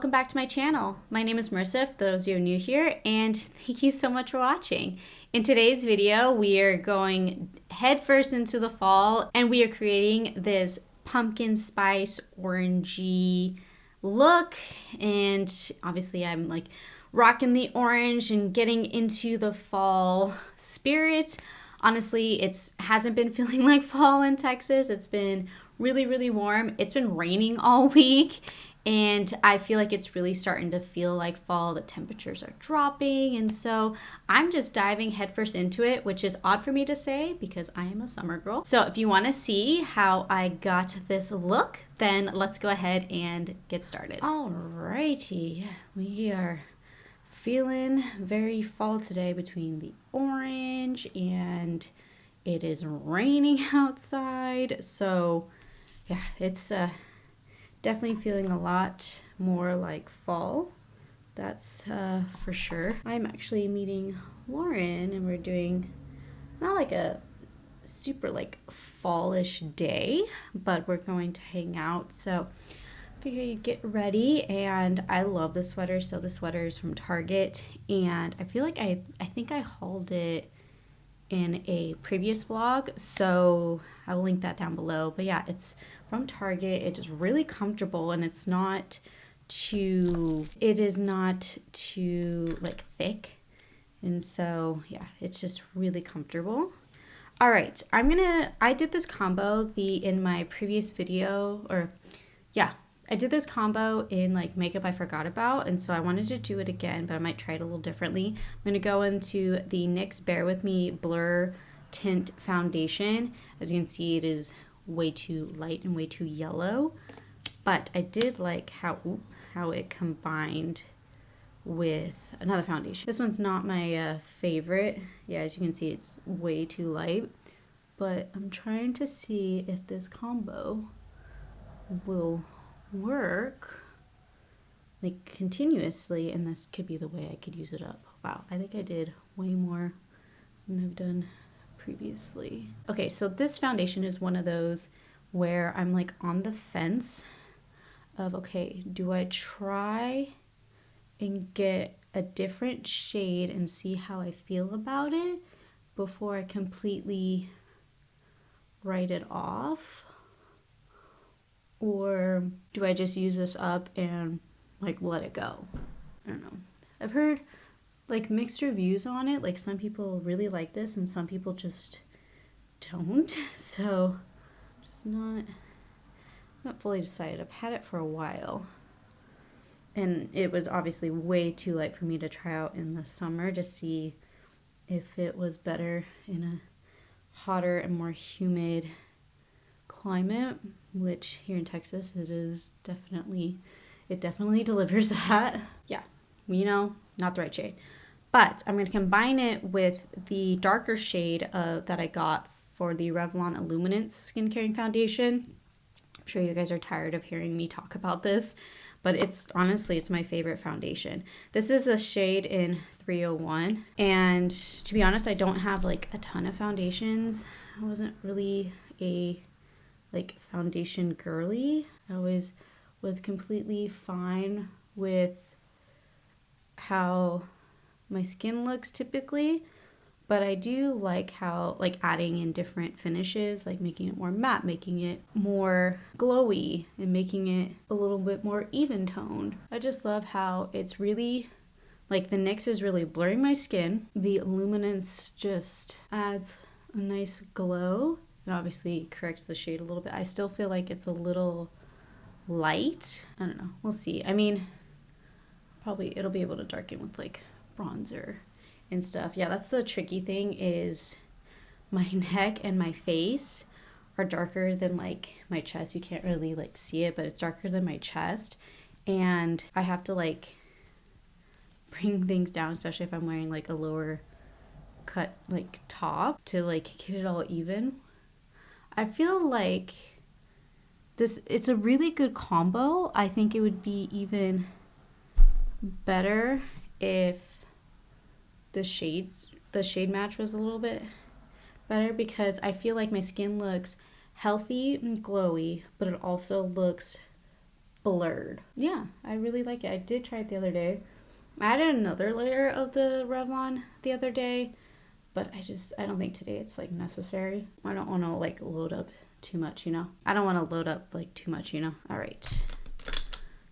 welcome back to my channel. My name is Marissa, for those of you who are new here, and thank you so much for watching. In today's video, we are going headfirst into the fall, and we are creating this pumpkin spice orangey look, and obviously I'm like rocking the orange and getting into the fall spirit. Honestly, it hasn't been feeling like fall in Texas. It's been really warm. It's been raining all week, and I feel like it's really starting to feel like fall. The temperatures are dropping, and so I'm just diving headfirst into it, which is odd for me to say because I am a summer girl. So if you want to see how I got this look, then let's go ahead and get started. Alrighty, we are feeling very fall today between the orange and it is raining outside. So yeah, it's definitely feeling a lot more like fall. That's for sure. I'm actually meeting Lauren and we're doing not like a super like fallish day, but we're going to hang out. So figure you get ready, and I love the sweater. So the sweater is from Target, and I feel like I think I hauled it in a previous vlog, so I will link that down below. But yeah, it's from Target. It is really comfortable, and it is not too like thick, and so yeah, it's just really comfortable. All right, I did this combo in my previous video, or yeah, I did this combo in like makeup I forgot about, and so I wanted to do it again, but I might try it a little differently. I'm going to go into the NYX Bear With Me Blur Tint Foundation. As you can see, it is way too light and way too yellow, but I did like how it combined with another foundation. This one's not my favorite. Yeah, as you can see, it's way too light, but I'm trying to see if this combo will work like continuously, and this could be the way I could use it up. Wow, I think I did way more than I've done previously. Okay, so this foundation is one of those where I'm like on the fence of, okay, do I try and get a different shade and see how I feel about it before I completely write it off? Or do I just use this up and like let it go? I don't know. I've heard like mixed reviews on it. Like some people really like this and some people just don't. So just not fully decided. I've had it for a while, and it was obviously way too light for me to try out in the summer to see if it was better in a hotter and more humid climate, which here in Texas it definitely delivers that. Yeah, you know, not the right shade. But I'm going to combine it with the darker shade that I got for the Revlon Illuminance Skin Caring Foundation. I'm sure you guys are tired of hearing me talk about this, but it's my favorite foundation. This is the shade in 301, and to be honest, I don't have like a ton of foundations. I wasn't really a like foundation girly. I always was completely fine with how my skin looks typically, but I do like how like adding in different finishes, like making it more matte, making it more glowy, and making it a little bit more even toned. I just love how it's really like the NYX is really blurring my skin. The Illuminance just adds a nice glow. It obviously corrects the shade a little bit. I still feel like it's a little light. I don't know. We'll see. I mean, probably it'll be able to darken with like bronzer and stuff. Yeah, that's the tricky thing, is my neck and my face are darker than like my chest. You can't really like see it, but it's darker than my chest. And I have to like bring things down, especially if I'm wearing like a lower cut like top, to like get it all even. I feel like it's a really good combo. I think it would be even better if the shade match was a little bit better, because I feel like my skin looks healthy and glowy, but it also looks blurred. Yeah, I really like it. I did try it the other day. I added another layer of the Revlon the other day, but I don't think today it's like necessary. I don't want to like load up too much, you know? I don't want to load up like too much, you know? All right.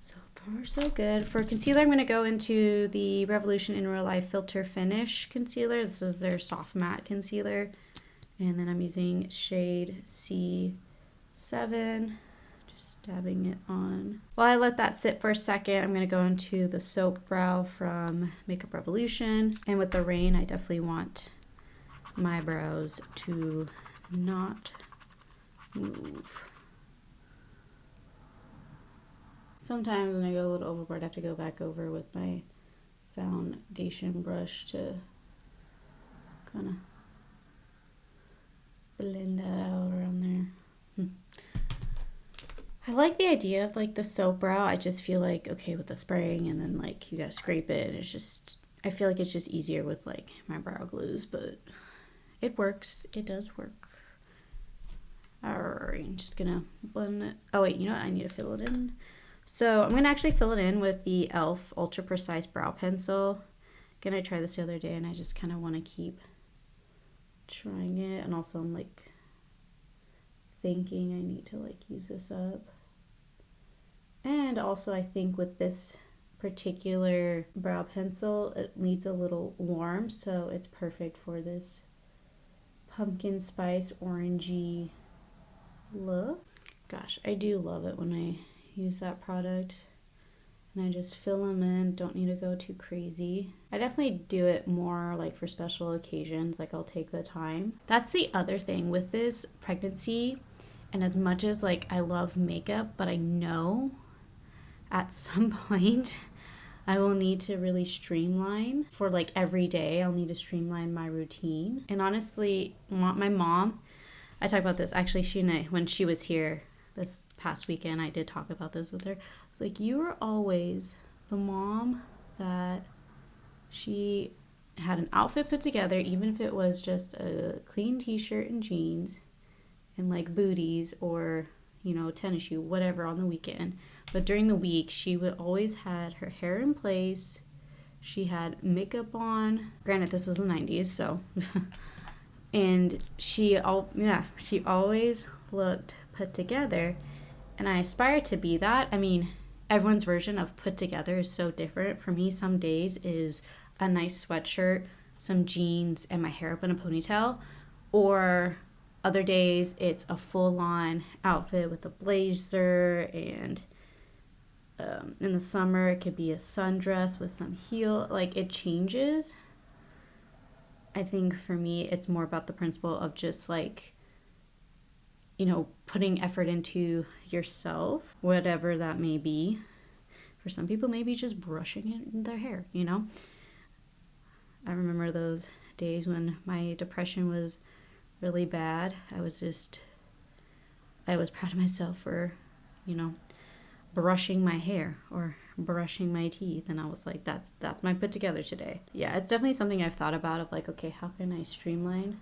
So far, so good. For concealer, I'm going to go into the Revolution in Real Life Filter Finish Concealer. This is their soft matte concealer. And then I'm using shade C7. Just dabbing it on. While I let that sit for a second, I'm going to go into the Soap Brow from Makeup Revolution. And with the rain, I definitely want my brows to not move. Sometimes when I go a little overboard, I have to go back over with my foundation brush to kind of blend that out around there. I like the idea of like the soap brow. I just feel like, okay, with the spraying and then like you gotta scrape it. It's just, I feel like it's just easier with like my brow glues, but it works. It does work. Alright, I'm just gonna blend it. Oh wait, you know what? I need to fill it in. So I'm gonna actually fill it in with the e.l.f. Ultra Precise Brow Pencil. Again, I tried this the other day and I just kind of want to keep trying it. And also I'm like thinking I need to like use this up. And also I think with this particular brow pencil, it needs a little warm, so it's perfect for this pumpkin spice orangey look. Gosh, I do love it when I use that product. And I just fill them in, don't need to go too crazy. I definitely do it more like for special occasions, like I'll take the time. That's the other thing with this pregnancy, and as much as like I love makeup, but I know at some point I will need to really streamline for like every day. I'll need to streamline my routine. And honestly, my mom, I talked about this actually, when she was here this past weekend, I did talk about this with her. I was like, you were always the mom that she had an outfit put together, even if it was just a clean t-shirt and jeans and like booties or, you know, tennis shoe, whatever on the weekend. But during the week, she would always had her hair in place. She had makeup on. Granted, this was the 90s, so. And she always looked put together. And I aspire to be that. I mean, everyone's version of put together is so different. For me, some days is a nice sweatshirt, some jeans, and my hair up in a ponytail. Or other days, it's a full-on outfit with a blazer, and in the summer, it could be a sundress with some heel. Like, it changes. I think for me, it's more about the principle of just like, you know, putting effort into yourself, whatever that may be. For some people, maybe just brushing it in their hair, you know? I remember those days when my depression was really bad. I was proud of myself for, you know, brushing my hair or brushing my teeth, and I was like, that's my put together today. Yeah, it's definitely something I've thought about of like, okay, how can I streamline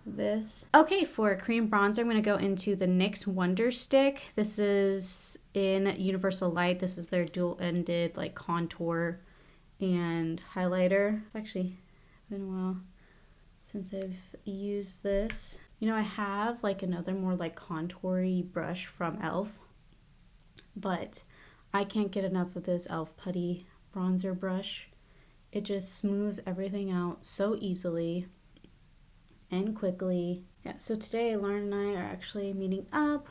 this? Okay, for cream bronzer, I'm going to go into the NYX Wonder Stick. This is in Universal Light. This is their dual-ended like contour and highlighter. It's actually been a while since I've used this. You know, I have like another more like contoury brush from e.l.f., but I can't get enough of this e.l.f. Putty bronzer brush. It just smooths everything out so easily and quickly. Yeah, so today Lauren and I are actually meeting up.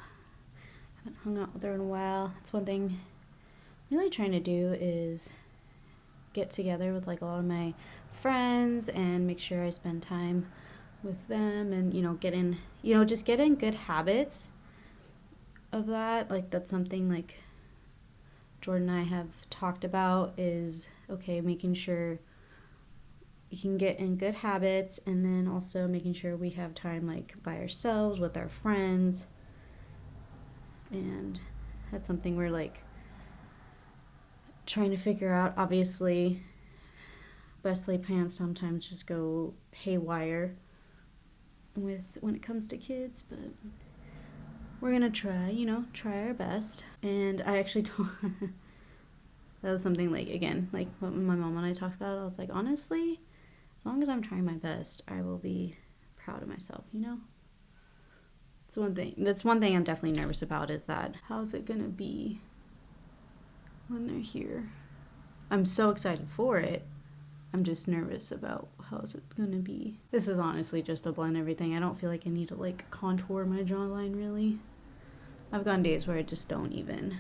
Haven't hung out with her in a while. That's one thing I'm really trying to do, is get together with like a lot of my friends and make sure I spend time with them, and just get in good habits of that. Like, that's something like Jordan and I have talked about, is okay, making sure you can get in good habits, and then also making sure we have time like by ourselves with our friends. And that's something we're like trying to figure out. Obviously, best laid plans sometimes just go haywire when it comes to kids, but we're gonna try, you know, try our best. And I actually told, that was something like, again, like what my mom and I talked about. I was like, honestly, as long as I'm trying my best, I will be proud of myself, you know? It's one thing. That's one thing I'm definitely nervous about, is that how's it gonna be when they're here? I'm so excited for it. I'm just nervous about how's it gonna be. This is honestly just to blend everything. I don't feel like I need to like contour my jawline really. I've gone days where I just don't even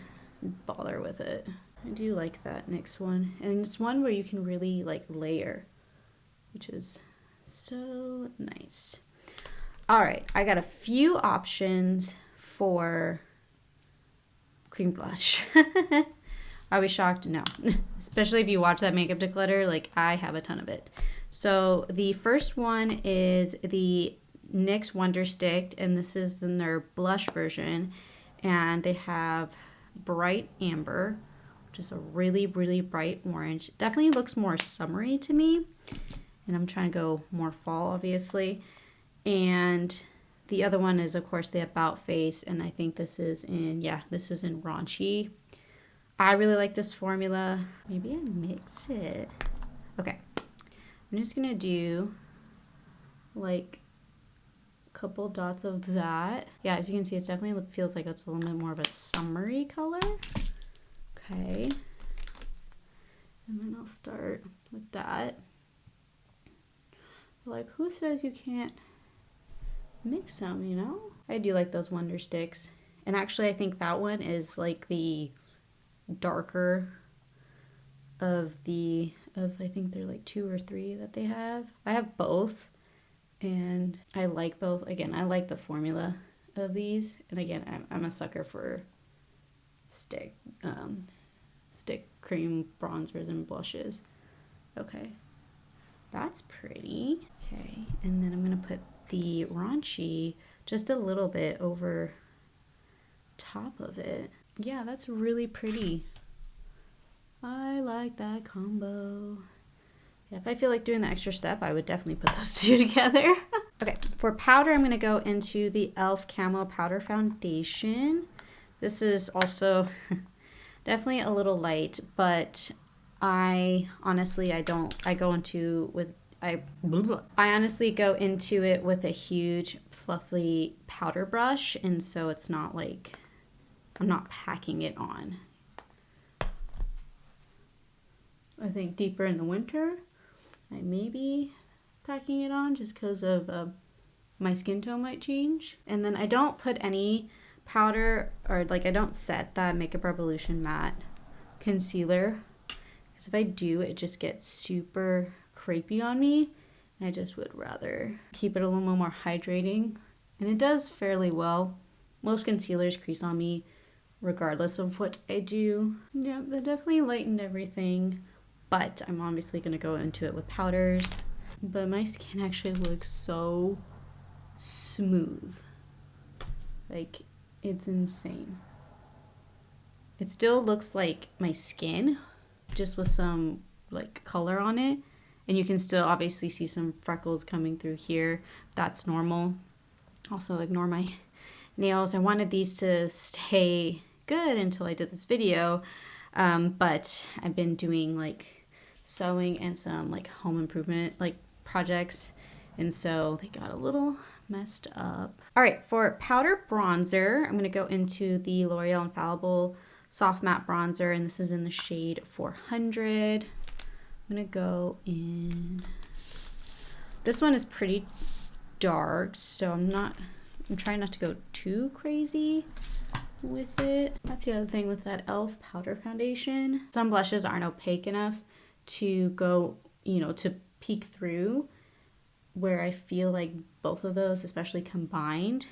bother with it. I do like that next one. And it's one where you can really like layer, which is so nice. All right, I got a few options for cream blush. Are we shocked? No. Especially if you watch that Makeup Declutter, like I have a ton of it. So the first one is the NYX Wonder Stick, and this is their blush version. And they have Bright Amber, which is a really, really bright orange. Definitely looks more summery to me. And I'm trying to go more fall, obviously. And the other one is, of course, the About Face, and I think this is in, yeah, this is in Raunchy. I really like this formula. Maybe I mix it. Okay, I'm just gonna do like a couple dots of that. Yeah, as you can see, it definitely feels like it's a little bit more of a summery color. Okay, and then I'll start with that. Like, who says you can't mix them, you know? I do like those Wonder Sticks. And actually, I think that one is like the darker of I think they're like 2 or 3 that they have. I have both, and I like both. Again, I like the formula of these. And again, I'm a sucker for stick cream bronzers and blushes. Okay, that's pretty. Okay, and then I'm gonna put the Raunchy just a little bit over top of it. Yeah, that's really pretty. I like that combo. Yeah, if I feel like doing the extra step, I would definitely put those two together. Okay, for powder, I'm gonna go into the e.l.f. Camo Powder Foundation. This is also definitely a little light, but I honestly honestly go into it with a huge fluffy powder brush, and so it's not like I'm not packing it on. I think deeper in the winter, I may be packing it on just because of my skin tone might change. And then I don't put any powder, or like I don't set that Makeup Revolution matte concealer, because if I do, it just gets super crepey on me. I just would rather keep it a little more hydrating, and it does fairly well. Most concealers crease on me regardless of what I do. Yeah, that definitely lightened everything, but I'm obviously gonna go into it with powders. But my skin actually looks so smooth. Like, it's insane. It still looks like my skin, just with some like color on it. And you can still obviously see some freckles coming through here. That's normal. Also, ignore my nails. I wanted these to stay good until I did this video. But I've been doing like sewing and some like home improvement like projects. And so they got a little messed up. All right, for powder bronzer, I'm gonna go into the L'Oreal Infallible Soft Matte Bronzer, and this is in the shade 400. I'm gonna go in. This one is pretty dark, so I'm trying not to go too crazy with it. That's the other thing with that e.l.f. powder foundation. Some blushes aren't opaque enough to go, you know, to peek through, where I feel like both of those, especially combined,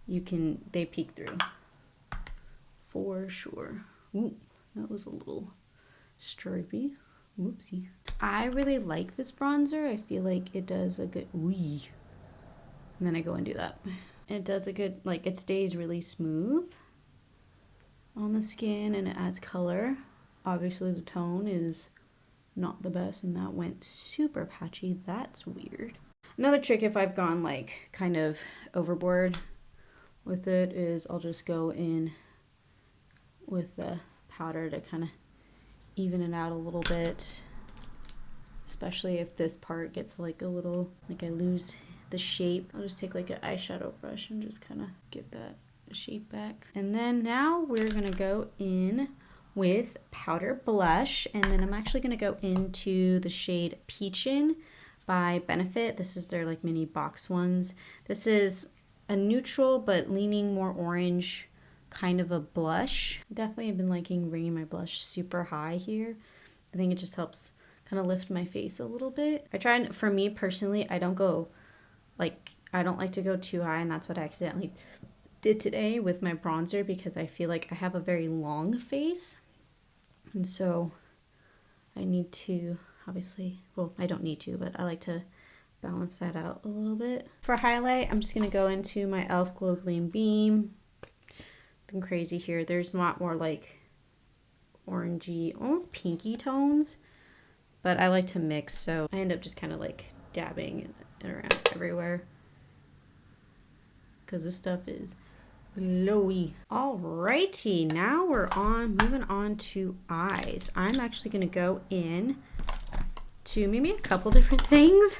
they peek through for sure. Ooh, that was a little stripey. Whoopsie. I really like this bronzer. I feel like it does a good, and then I go and do that. It does a good, like, it stays really smooth on the skin and it adds color. Obviously the tone is not the best, and that went super patchy. That's weird. Another trick, if I've gone like kind of overboard with it is I'll just go in with the powder to kind of even it out a little bit, especially if this part gets like a little, like I lose the shape. I'll just take like an eyeshadow brush and just kind of get that shape back. And then now we're gonna go in with powder blush, and then I'm actually gonna go into the shade Peachin' by Benefit. This is their like mini box ones. This is a neutral but leaning more orange kind of a blush. Definitely have been liking bringing my blush super high here. I think it just helps kind of lift my face a little bit. I try, and for me personally, I don't like to go too high, and that's what I accidentally did today with my bronzer, because I feel like I have a very long face, and so I need to, obviously, well, I don't need to, but I like to balance that out a little bit. For highlight, I'm just gonna go into my e.l.f. Glow Gleam Beam. Nothing crazy here. There's a lot more like orangey, almost pinky tones, but I like to mix, so I end up just kind of like dabbing it around everywhere because this stuff is glowy. Alrighty, now we're moving on to eyes. I'm actually gonna go in to maybe a couple different things.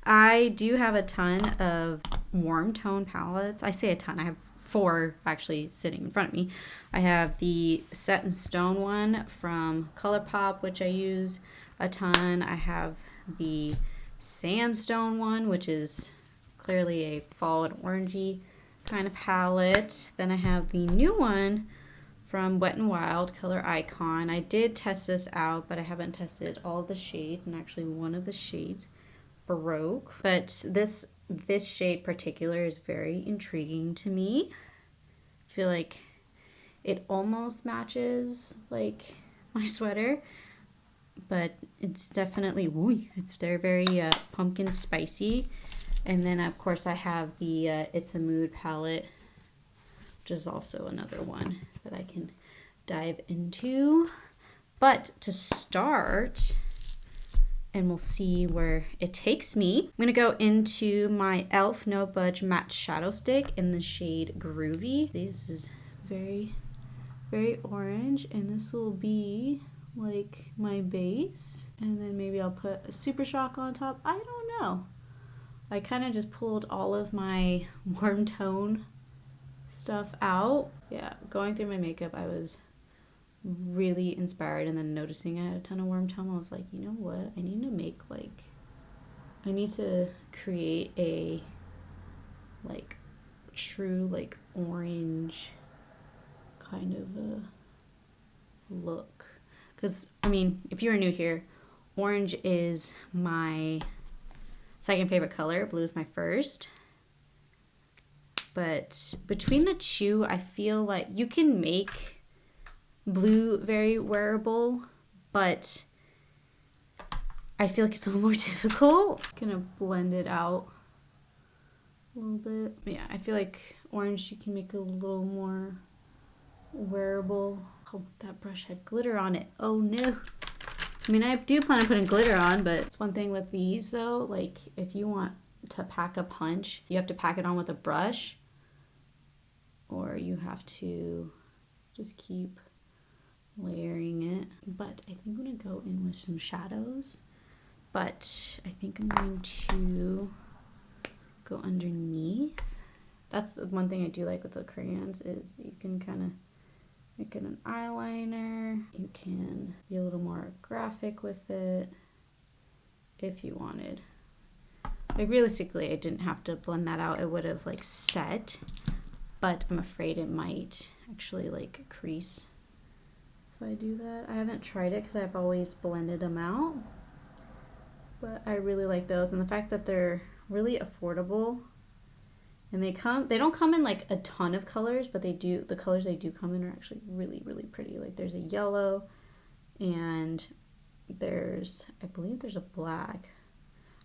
I do have a ton of warm tone palettes. I say a ton, I have 4 actually sitting in front of me. I have the Set in Stone one from ColourPop, which I use a ton. I have the Sandstone one, which is clearly a fall and orangey kind of palette. Then I have the new one from Wet n Wild, Color Icon. I did test this out, but I haven't tested all the shades, and actually one of the shades broke. But this shade particular is very intriguing to me. I feel like it almost matches like my sweater, but it's definitely, it's very pumpkin spicy. And then of course I have the It's a Mood palette, which is also another one that I can dive into. But to start, and we'll see where it takes me, I'm gonna go into my e.l.f. No Budge Matte Shadow Stick in the shade Groovy. This is very, very orange, and this will be like my base. And then maybe I'll put a Super Shock on top. I don't know. I kind of just pulled all of my warm tone stuff out. Yeah, going through my makeup, I was really inspired, and then noticing I had a ton of warm tone, I was like, you know what, I need to create a like true like orange kind of a look. Because I mean, if you're new here, orange is my second favorite color, blue is my first. But between the two, I feel like you can make blue very wearable, but I feel like it's a little more difficult. Gonna blend it out a little bit. Yeah, I feel like orange you can make a little more wearable. Oh, that brush had glitter on it. Oh no. I mean, I do plan on putting glitter on, but it's one thing with these though, like if you want to pack a punch, you have to pack it on with a brush, or you have to just keep layering it. But I think I'm gonna go in with some shadows, but I think I'm going to go underneath. That's the one thing I do like with the crayons, is you can kind of make it an eyeliner. You can be a little more graphic with it if you wanted. Like realistically, I didn't have to blend that out. It would have like set, but I'm afraid it might actually like crease if I do that. I haven't tried it because I've always blended them out, but I really like those. And the fact that they're really affordable, and they don't come in like a ton of colors, but they do, the colors they do come in are actually really, really pretty. Like there's a yellow, and there's, I believe there's a black.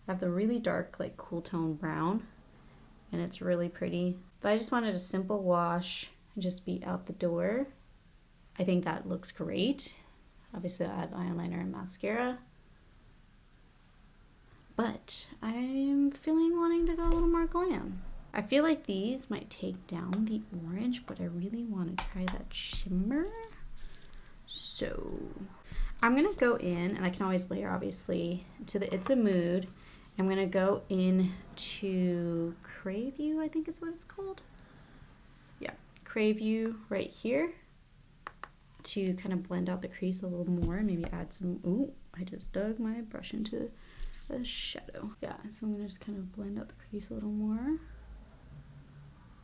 I have the really dark like cool tone brown, and it's really pretty. But I just wanted a simple wash and just be out the door. I think that looks great. Obviously I'll add eyeliner and mascara, but I'm feeling wanting to go a little more glam. I feel like these might take down the orange, but I really want to try that shimmer. So I'm going to go in, and I can always layer obviously, to the It's a Mood. I'm going to go in to Crave You, I think is what it's called. Yeah, Crave You right here to kind of blend out the crease a little more and maybe add some, ooh, I just dug my brush into the shadow. Yeah, so I'm going to just kind of blend out the crease a little more.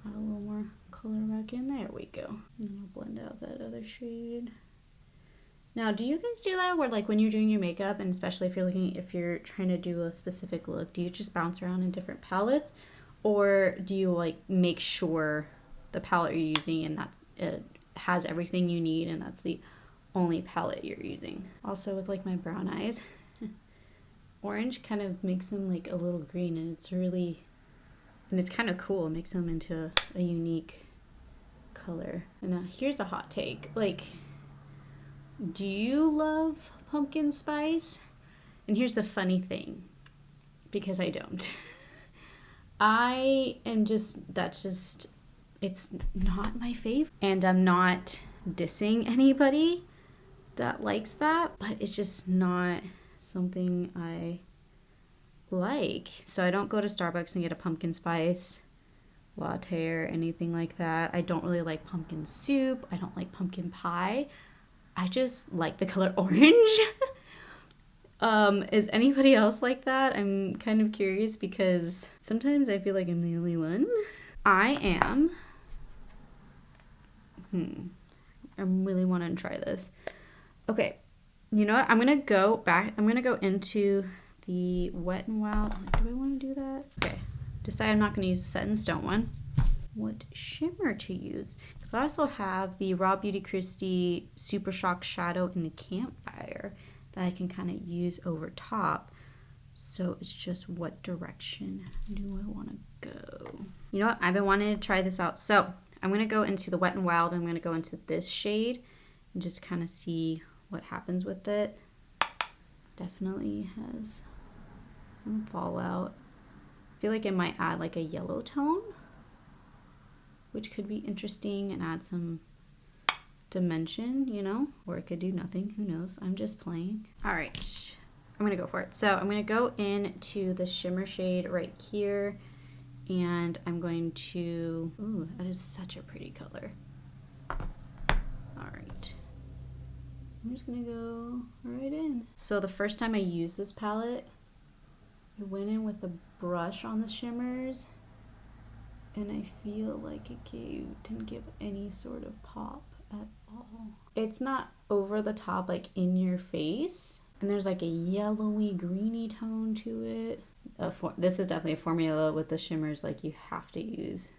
Add a little more color back in. There we go. And I'll blend out that other shade. Now, do you guys do that where like when you're doing your makeup, and especially if you're trying to do a specific look, do you just bounce around in different palettes, or do you like make sure the palette you're using and that it has everything you need and that's the only palette you're using? Also with like my brown eyes, orange kind of makes them like a little green, and it's really, and it's kind of cool. It makes them into a unique color. And now here's a hot take. Like, do you love pumpkin spice? And here's the funny thing, because I don't. I am just, it's not my favorite. And I'm not dissing anybody that likes that, but it's just not something I like. So I don't go to Starbucks and get a pumpkin spice latte or anything like that. I don't really like pumpkin soup. I don't like pumpkin pie. I just like the color orange. Is anybody else like that? I'm kind of curious because sometimes I feel like I'm the only one. I am. I really want to try this. Okay, you know what? I'm gonna go back. I'm gonna go into the Wet n Wild. Do I want to do that? Okay, decide I'm not gonna use the Set in Stone one. What shimmer to use? Because I also have the Raw Beauty Kristi Super Shock Shadow in the Campfire that I can kind of use over top. So it's just what direction do I want to go? You know what? I've been wanting to try this out. So I'm going to go into the Wet n Wild. I'm going to go into this shade and just kind of see what happens with it. Definitely has some fallout. I feel like it might add like a yellow tone, which could be interesting and add some dimension, you know, or it could do nothing. Who knows? I'm just playing. All right, I'm gonna go for it. So I'm gonna go into the shimmer shade right here, and I'm going to, ooh, that is such a pretty color. All right, I'm just gonna go right in. So the first time I used this palette, I went in with a brush on the shimmers, and I feel like it didn't give any sort of pop at all. It's not over the top, like in your face, and there's like a yellowy greeny tone to it. This is definitely a formula with the shimmers, like you have to use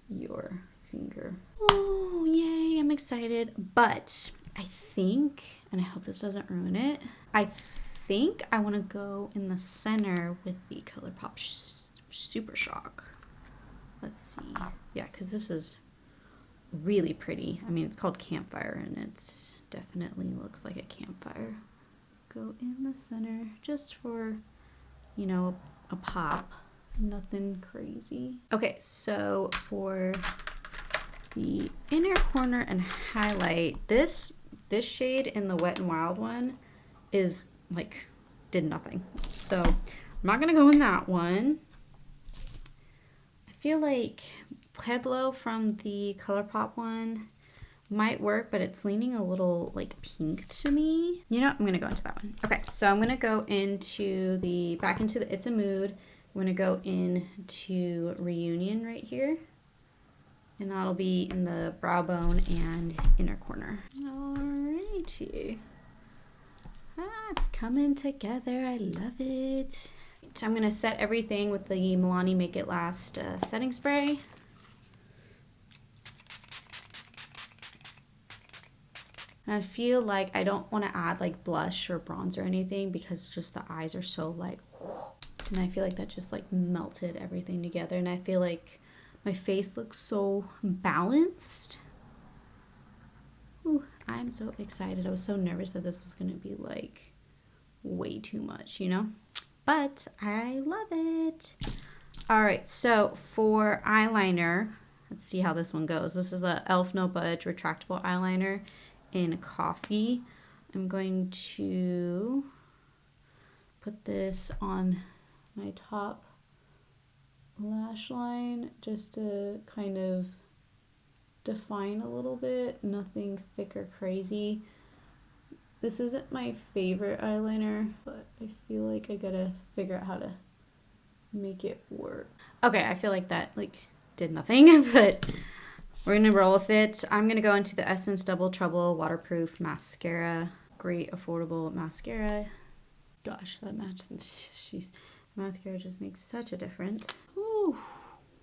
your finger. Oh, yay, I'm excited. But I think, and I hope this doesn't ruin it, I think I want to go in the center with the ColourPop Super Shock. Let's see. Yeah, because this is really pretty. I mean, it's called Campfire, and it definitely looks like a campfire. Go in the center just for, you know, a pop. Nothing crazy. Okay, so for the inner corner and highlight, this shade in the Wet n Wild one is like, did nothing. So I'm not gonna go in that one. I feel like Pueblo from the ColourPop one might work, but it's leaning a little like pink to me. You know what? I'm gonna go into that one. Okay, so I'm gonna go into back into the It's a Mood. I'm gonna go into Reunion right here, and that'll be in the brow bone and inner corner. Alrighty. It's coming together. I love it. So I'm gonna set everything with the Milani Make It Last setting spray. And I feel like I don't want to add like blush or bronze or anything because just the eyes are so like, and I feel like that just like melted everything together. And I feel like my face looks so balanced. Ooh, I'm so excited. I was so nervous that this was going to be like way too much, you know? But I love it. All right, so for eyeliner, let's see how this one goes. This is the e.l.f. No Budge retractable eyeliner in coffee. I'm going to put this on my top lash line just to kind of define a little bit. Nothing thick or crazy. This isn't my favorite eyeliner, but I feel like I gotta figure out how to make it work. Okay, I feel like that did nothing, but we're gonna roll with it. I'm gonna go into the Essence Double Trouble Waterproof Mascara. Great affordable mascara. Gosh, that matches. Mascara just makes such a difference. Ooh,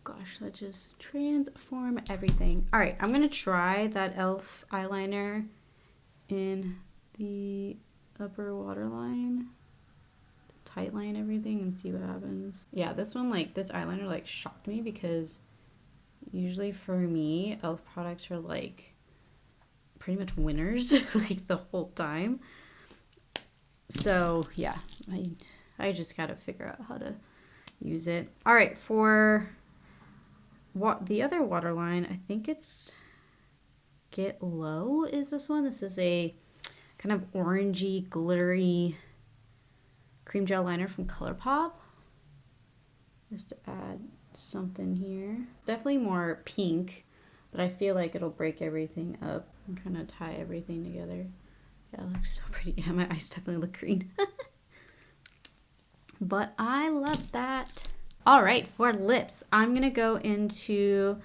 gosh, that just transform everything. All right, I'm gonna try that e.l.f. eyeliner in the upper waterline, tight line everything, and see what happens. Yeah, this one, this eyeliner shocked me, because usually for me, e.l.f. products are pretty much winners the whole time. So yeah, I just gotta figure out how to use it. All right, for the other waterline, I think it's Get Low is this one. This is a kind of orangey, glittery cream gel liner from ColourPop. Just to add something here. Definitely more pink, but I feel like it'll break everything up and kind of tie everything together. Yeah, it looks so pretty. Yeah, my eyes definitely look green. But I love that. All right, for lips, I'm gonna go into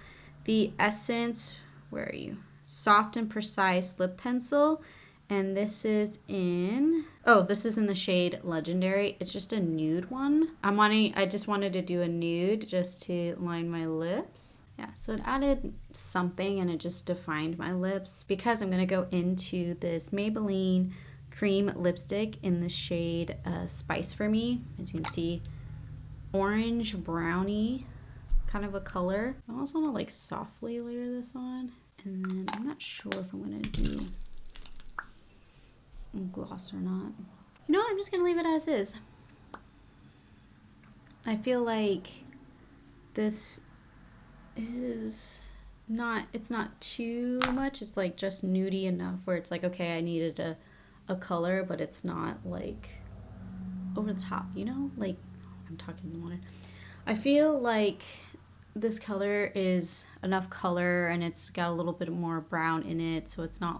the Essence, where are you? Soft and Precise Lip Pencil. And this is in the shade Legendary. It's just a nude one. I just wanted to do a nude just to line my lips. Yeah, so it added something and it just defined my lips, because I'm gonna go into this Maybelline cream lipstick in the shade Spice For Me. As you can see, orange brownie kind of a color. I also wanna softly layer this on. And then I'm not sure if I'm gonna do gloss or not. You know what? I'm just gonna leave it as is. I feel like this is not, it's not too much. It's just nudie enough where it's okay, I needed a color, but it's not over the top, you know? I'm talking in the water. I feel like this color is enough color, and it's got a little bit more brown in it, so it's not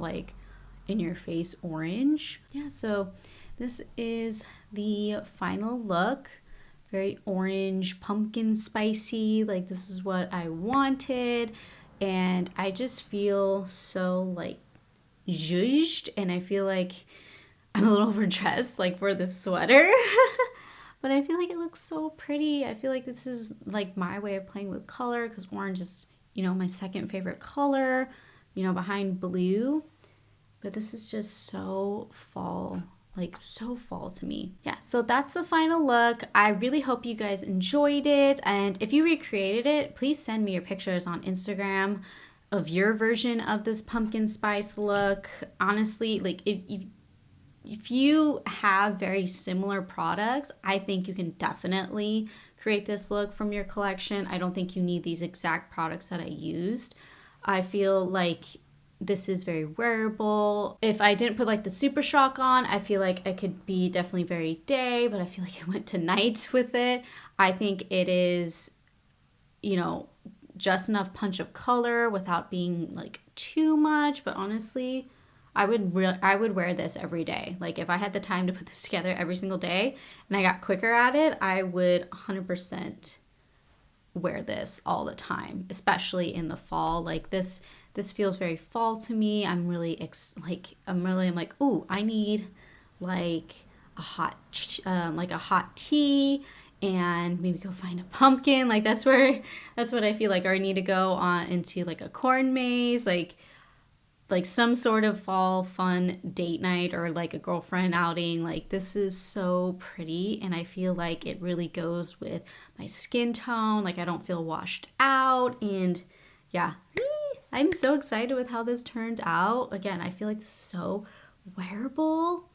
in your face orange. Yeah, so this is the final look. Very orange, pumpkin spicy. This is what I wanted. And I just feel so zhuzhed, and I feel like I'm a little overdressed for this sweater. But I feel like it looks so pretty. I feel like this is my way of playing with color, because orange is, my second favorite color, behind blue. But this is just so fall, so fall to me. Yeah, so that's the final look. I really hope you guys enjoyed it. And if you recreated it, please send me your pictures on Instagram of your version of this pumpkin spice look. Honestly, if you have very similar products, I think you can definitely create this look from your collection. I don't think you need these exact products that I used. I feel like this is very wearable. If I didn't put the Super Shock on, I feel like I could be definitely very day, but I feel like I went to night with it. I think it is, just enough punch of color without being too much. But honestly, I would wear this every day. If I had the time to put this together every single day and I got quicker at it, I would 100% wear this all the time, especially in the fall. This feels very fall to me. I'm really ooh, I need a hot tea, and maybe go find a pumpkin. That's what I feel like. Or I need to go on into a corn maze, some sort of fall fun date night, or a girlfriend outing. This is so pretty, and I feel like it really goes with my skin tone. I don't feel washed out, and yeah, I'm so excited with how this turned out. Again, I feel like this is so wearable.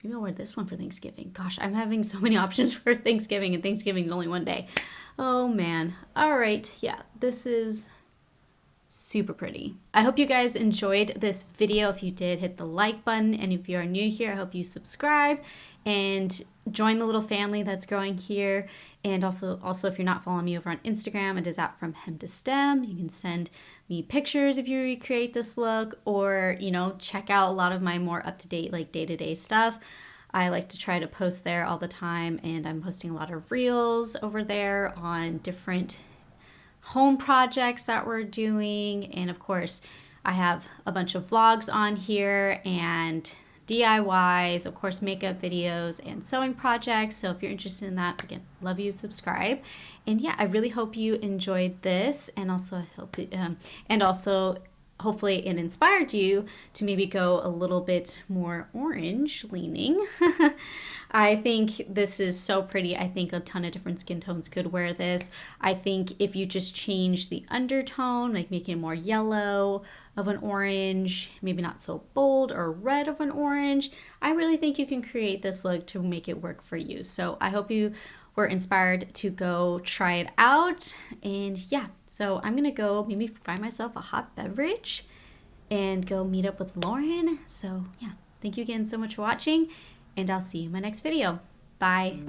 Maybe I'll wear this one for Thanksgiving. Gosh, I'm having so many options for Thanksgiving, and Thanksgiving is only one day. Oh man. All right. Yeah, this is super pretty. I hope you guys enjoyed this video. If you did, hit the like button. And if you are new here, I hope you subscribe and join the little family that's growing here. And also if you're not following me over on Instagram, it is at From Hem to Stem. You can send me pictures if you recreate this look, or, you know, check out a lot of my more up-to-date, like day-to-day stuff. I like to try to post there all the time, and I'm posting a lot of reels over there on different home projects that we're doing. And of course, I have a bunch of vlogs on here and DIYs, of course, makeup videos and sewing projects. So if you're interested in that, again, love you, subscribe. And yeah, I really hope you enjoyed this, and also hopefully it inspired you to maybe go a little bit more orange leaning. I think this is so pretty. I think a ton of different skin tones could wear this. I think if you just change the undertone, like making it more yellow of an orange, maybe not so bold or red of an orange, I really think you can create this look to make it work for you. So I hope you were inspired to go try it out. And yeah, so I'm gonna go maybe buy myself a hot beverage and go meet up with Lauren. So yeah, thank you again so much for watching, and I'll see you in my next video. Bye.